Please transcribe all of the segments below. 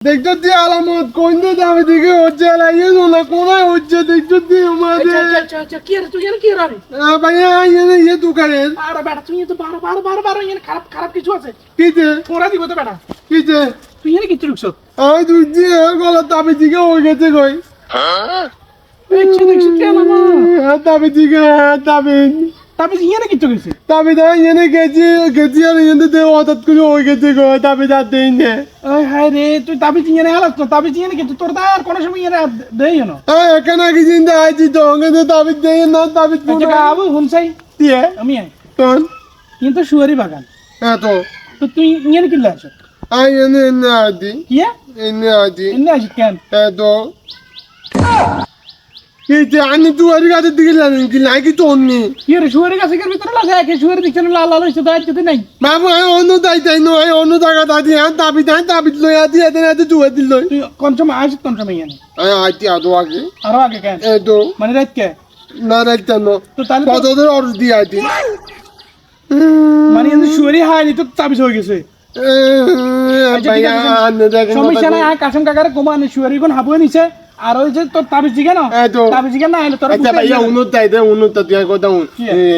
দেখছো দি আলামত কোন দামে দিকে হচ্ছে লাগিয়ে না কোনায় হচ্ছে দেখছো দি আমাদের কি রে তুই কি রে ভাইয়া ইয়ে দোকানে আরে বেটা তুই তো বারবার এখানে খারাপ খারাপ কিছু আছে কিছে তোরা দিব তো বেটা কিছে তুই এখানে কিছু ঢুকছ আমি দুজি গলা দাবি দিকে হয়ে গেছে কই দেখছি কেন আমার দাবি দিকে দাবি তারপরে এখানে কিছু গেছে দাবি দা এনে গেছি আর এনে দে হঠাৎ করে হয়ে গেছে গো দাবি দা দেই না ওই হায় রে তুই তাবি এখানে হালাস তো তাবি এখানে কিছু তোর দা আর কোন সময় এখানে দেই না এখানে কি চিন্তা আইছি তো কিন্তু দাবি দেই না দাবি আচ্ছা আবু হুনসাই দিয়ে আমি আই তোন কিন্তু সুয়ারি বাগান তো তো তুই এখানে কি লাছ আই এনে আদি কি এনে আদি এনে আসি কেন তো এইতে আমি দুয়ারি গাছের দিকে জানি কি নাকি তো অন্য কি রে সুয়ারি গাছের ভিতরে লাগে একে সুয়ারি দিকে লাল লাল হইছে দাইত যদি নাই বাবু আমি অন্য দাই নয় অন্য জায়গা দাদি হ্যাঁ দাবি লই আদি এতে দুয়া দিল তুই কোন সময় আসিস কোন সময় এখানে আইতি আদো আগে আরো আগে কেন তো মানে রাত কে না রাখতে নো তো তাহলে কতদের অর্ডার দিয়ে আইতি মানে এনে সুয়ারি হাইনি তো তাবিজ হয়ে গেছে সমস্যা নাই কাসম কাকারে কমানে সুয়ারি কোন হাবুয়ে নিছে আর ওই যে তোর তাবিজ দিকে না তাবিজ দিকে না এলে তোর আচ্ছা ভাইয়া উন্নত তুই কথা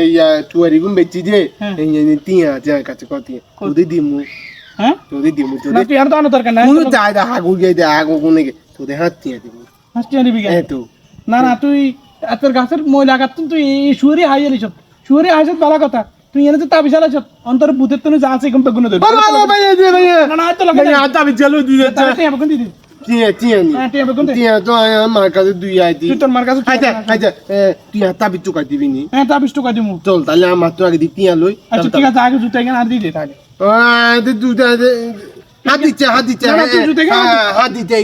ইয়া তুয়ারি গুম বেচি যে এই তিয়া যা কাছে কতি তোদি দিমু হ্যাঁ তোদি দিমু না তুই আর তো আনো দরকার নাই কোন যাই দা হাগু গে দে হাগু কোনে গে তোদি হাত তিয়া দিমু হাসটি আনিবি কেন তো না না তুই তোর গাছের মই লাগাত তুই সুয়ারি হাইয়ে নিছ সুয়ারি হাইছত ভালো কথা তুই এনে তো তাবিজ আলাছ অন্তর বুতের তো যা আছে এরকম গুণ ধর বাবা ভাইয়া দে ভাইয়া না না তো লাগে ভাইয়া তাবি চালু দিয়ে তাবিজ এখন দিদি তিয়া নি হ্যাঁ টিয়া বেগুন দে তিয়া তো আমার কাছে দুই আইতি তুই তোর মার কাছে আচ্ছা তুই তাবি চুকা দিবি নি হ্যাঁ তাবিজ টুকা দিমু চল তাহলে আমার তো আগে তিয়া লই আচ্ছা ঠিক আছে আগে জুতা এখানে আর দিয়ে দে তাহলে দুটা হাত দিচ্ছে হাত দিচ্ছে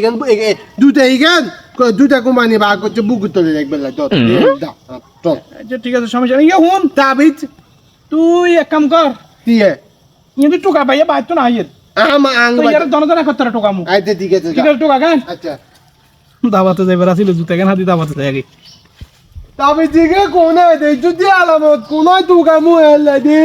এখান দুটা কোম্পানি বার করছে বুক তোলে একবার চল আচ্ছা ঠিক আছে সমস্যা নেই হুন তাবিজ তুই এক কাম কর দিয়ে কিন্তু টুকা পাইয়া বাইর তো না আইয়ের আমার আঙ্গ তুই আর দনদনা করতে টুকা মু আইতে ঠিক আছে ঠিক আছে টুকা কেন আচ্ছা দাবাতে যাইবার আসিল জুতা কেন হাতি দাবাতে যাই আগে তাবিজ দিকে কোনায় দে যদি আলামত কোনায় টুকা মু এলে দে